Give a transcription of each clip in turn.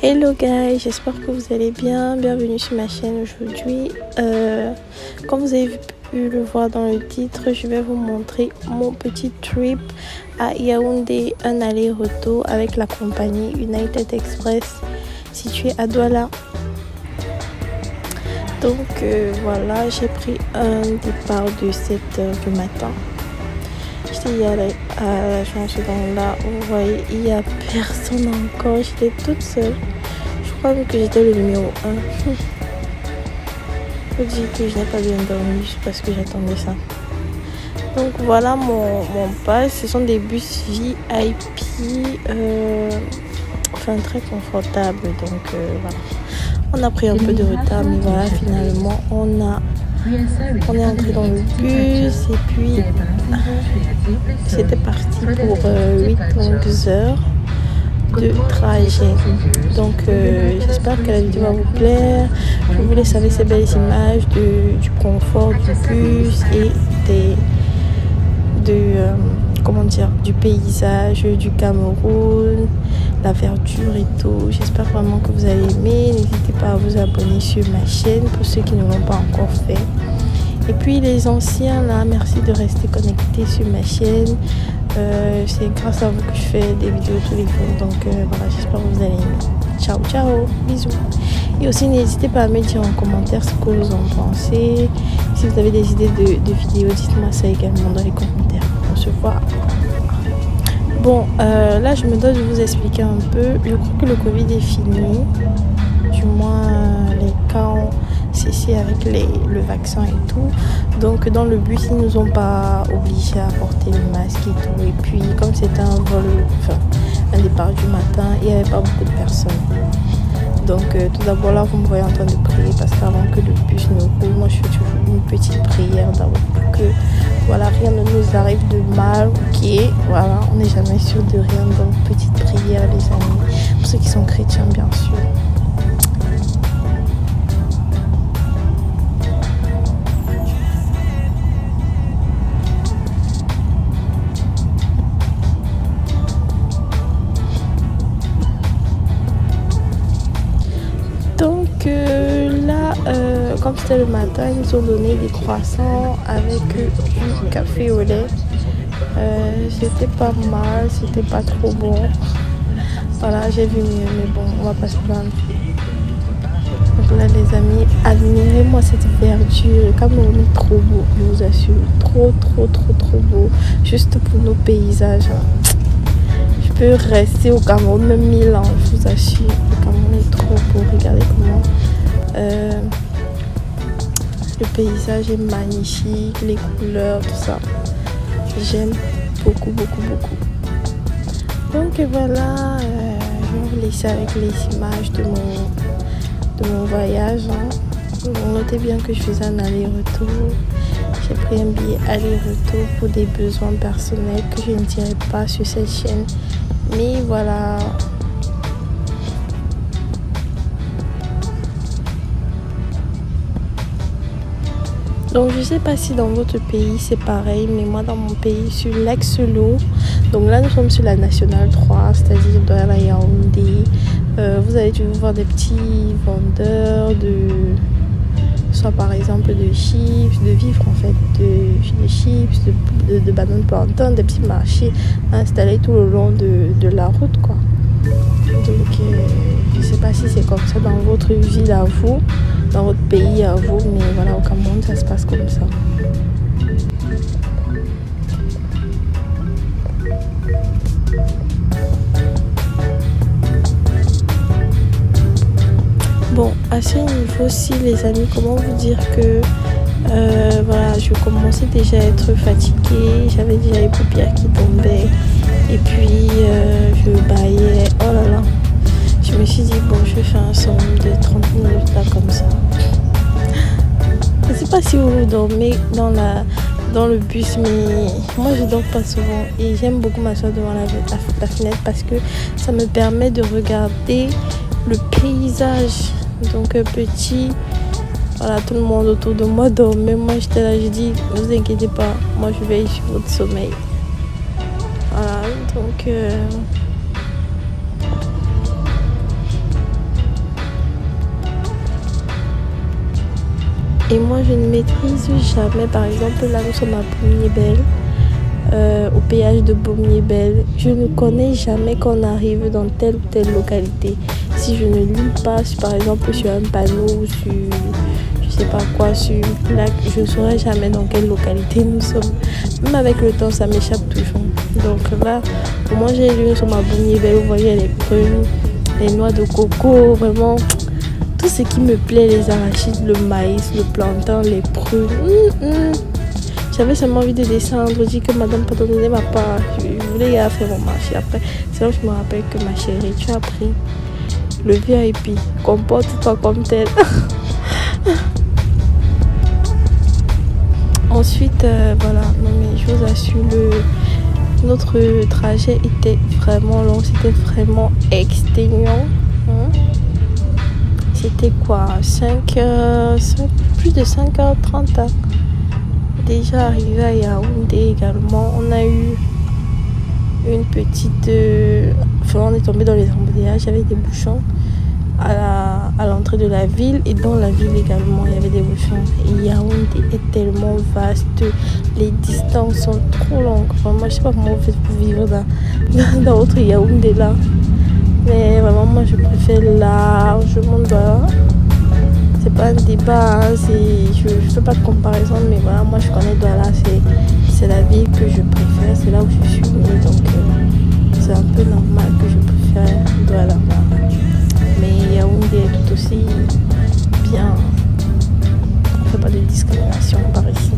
Hello guys, j'espère que vous allez bien. Bienvenue sur ma chaîne aujourd'hui. Comme vous avez pu le voir dans le titre, je vais vous montrer mon petit trip à Yaoundé, un aller-retour avec la compagnie United Express située à Douala. Donc voilà, j'ai pris un départ de 7h du matin. J'étais à l'agence dans là, vous voyez, il n'y a personne encore, j'étais toute seule. Je crois que j'étais le numéro 1. Je dis que je n'ai pas bien dormi juste parce que j'attendais ça. Donc voilà mon pass, ce sont des bus VIP, enfin très confortables. Donc voilà, on a pris un peu de retard, mais voilà, finalement on est entré dans le bus et puis c'était parti pour 8 longues heures de trajet. Donc j'espère que la vidéo va vous plaire. Je vous laisse avec ces belles images du confort du bus et comment dire, du paysage du Cameroun, la verdure et tout. J'espère vraiment que vous allez aimer. N'hésitez pas à vous abonner sur ma chaîne pour ceux qui ne l'ont pas encore fait. Et puis les anciens là, merci de rester connectés sur ma chaîne. C'est grâce à vous que je fais des vidéos tous les jours. Donc voilà, j'espère que vous allez aimer. Ciao ciao, bisous. Et aussi n'hésitez pas à me dire en commentaire ce que vous en pensez. Si vous avez des idées de vidéos, dites-moi ça également dans les commentaires. On se voit. Bon, là je me dois de vous expliquer un peu. Je crois que le Covid est fini. Du moins les cas ont cessé avec le vaccin et tout. Donc dans le bus ils nous ont pas obligés à porter le masque et tout. Et puis comme c'était un départ du matin, il n'y avait pas beaucoup de personnes. Donc tout d'abord là vous me voyez en train de prier parce qu'avant que le bus ne roule, moi je fais toujours une petite prière d'abord pour que voilà, rien ne nous arrive de mal. Ok, voilà, on n'est jamais sûr de rien. Donc petite prière les amis, pour ceux qui sont chrétiens bien sûr. Donc là, comme c'était le matin, ils nous ont donné des croissants avec du café au lait. C'était pas mal, c'était pas trop bon. Voilà, j'ai vu mieux, mais bon, on va pas se plaindre. Donc là les amis, admirez-moi cette verdure. Le Cameroun est trop beau, je vous assure. Trop beau. Juste pour nos paysages. Je peux rester au Cameroun même 1000 ans, je vous assure. Le Cameroun est trop beau, regardez comment le paysage est magnifique, les couleurs, tout ça. J'aime beaucoup. Donc voilà, je vais vous laisser avec les images de mon voyage. Notez bien que je faisais un aller-retour. J'ai pris un billet aller-retour pour des besoins personnels que je ne dirai pas sur cette chaîne. Mais voilà. Donc je sais pas si dans votre pays c'est pareil, mais moi dans mon pays sur l'ex-Lo. Donc là nous sommes sur la nationale 3, c'est-à-dire dans la Yaoundé. Vous allez toujours voir des petits vendeurs soit par exemple de chips, de vivres en fait, de chips, de bananes plantains, des petits marchés installés tout le long de la route quoi. Donc je sais pas si c'est comme ça dans votre ville à vous, dans votre pays à vous, mais voilà, au Cameroun ça se passe comme ça. Bon, à ce niveau-ci les amis, comment vous dire que voilà, je commençais déjà à être fatiguée, j'avais déjà les paupières qui tombaient et puis je baillais, oh là là. Je me suis dit bon, je vais faire un sommeil de 30 minutes là comme ça. Je sais pas si vous dormez dans le bus, mais moi je dors pas souvent et j'aime beaucoup m'asseoir devant la fenêtre parce que ça me permet de regarder le paysage. Donc petit, voilà, tout le monde autour de moi dormait, moi j'étais là, je dis ne vous inquiétez pas, moi je veille sur votre sommeil. Voilà, donc Et moi, je ne maîtrise jamais. Par exemple, là, nous sommes à Beaumier-Belle, au péage de Beaumier-Belle. Je ne connais jamais qu'on arrive dans telle ou telle localité. Si je ne lis pas, par exemple, sur un panneau ou sur, je sais pas quoi, sur une plaque, je ne saurais jamais dans quelle localité nous sommes. Même avec le temps, ça m'échappe toujours. Donc là, au moins, j'ai lu, nous sommes à Beaumier-Belle. Vous voyez les prunes, les noix de coco, vraiment tout ce qui me plaît, les arachides, le maïs, le plantain, les prunes. J'avais seulement envie de descendre, je dis que madame pardonnez ma part, je voulais y aller faire mon marché. Après, c'est là que je me rappelle que ma chérie, tu as pris le VIP, comporte-toi comme tel. Ensuite, voilà, non mais je vous assure, notre trajet était vraiment long, c'était vraiment exténuant. C'était quoi, 5 plus de 5h30. Hein. Déjà arrivé à Yaoundé également, on a eu une petite... enfin, on est tombé dans les embouteillages, il y avait des bouchons à l'entrée de la ville et dans la ville également, il y avait des bouchons. Et Yaoundé est tellement vaste, les distances sont trop longues. Enfin, moi, je sais pas comment vous faites pour vivre dans votre Yaoundé là. Mais vraiment, moi, je préfère largement Douala. C'est pas un débat, hein, je fais pas de comparaison, mais voilà, moi, je connais Douala. C'est la ville que je préfère, c'est là où je suis née. Donc, c'est un peu normal que je préfère Douala. Mais Yaoundé est tout aussi bien. On fait pas de discrimination par ici.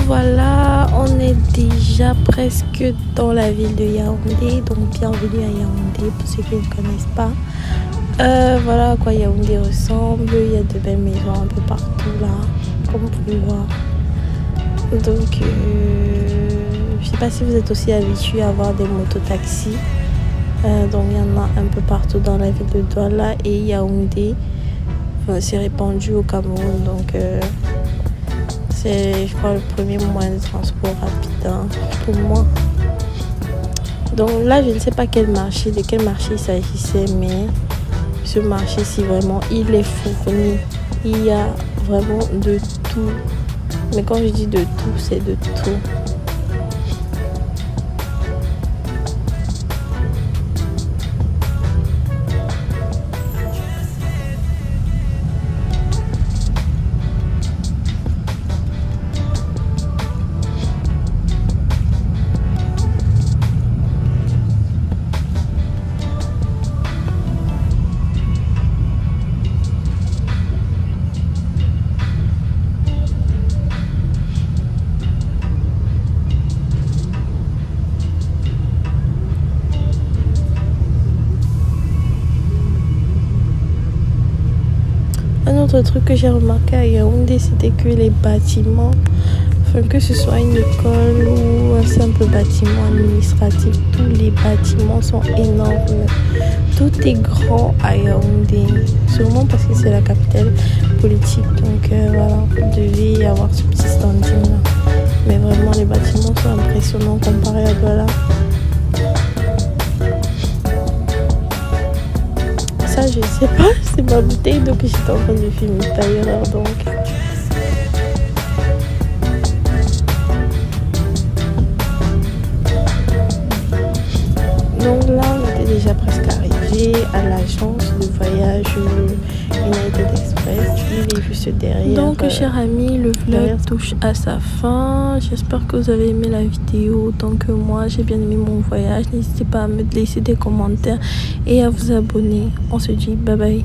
Voilà, on est déjà presque dans la ville de Yaoundé, donc bienvenue à Yaoundé pour ceux qui ne connaissent pas. Voilà à quoi Yaoundé ressemble, il y a de belles maisons un peu partout là, comme vous pouvez voir. Donc, je sais pas si vous êtes aussi habitués à avoir des mototaxis. Donc il y en a un peu partout dans la ville de Douala et Yaoundé. C'est répandu au Cameroun, donc... c'est, je crois, le premier moyen de transport rapide hein, pour moi. Donc là, je ne sais pas de quel marché il s'agissait, mais ce marché-ci, vraiment, il est fourni. Il y a vraiment de tout. Mais quand je dis de tout, c'est de tout. Un autre truc que j'ai remarqué à Yaoundé, c'était que les bâtiments, enfin, que ce soit une école ou un simple bâtiment administratif, tous les bâtiments sont énormes. Tout est grand à Yaoundé, sûrement parce que c'est la capitale politique. Donc voilà, vous devez avoir ce petit standing là. Mais vraiment, les bâtiments sont impressionnants comparés à Douala. Ça, je sais pas, c'est ma bouteille, donc j'étais en train de filmer par erreur, donc là, on était déjà presque arrivé à l'agence de voyage United Express. Il est juste derrière. Donc, chers amis, le vlog touche à sa fin. J'espère que vous avez aimé la vidéo autant que moi. J'ai bien aimé mon voyage. N'hésitez pas à me laisser des commentaires et à vous abonner. On se dit bye bye.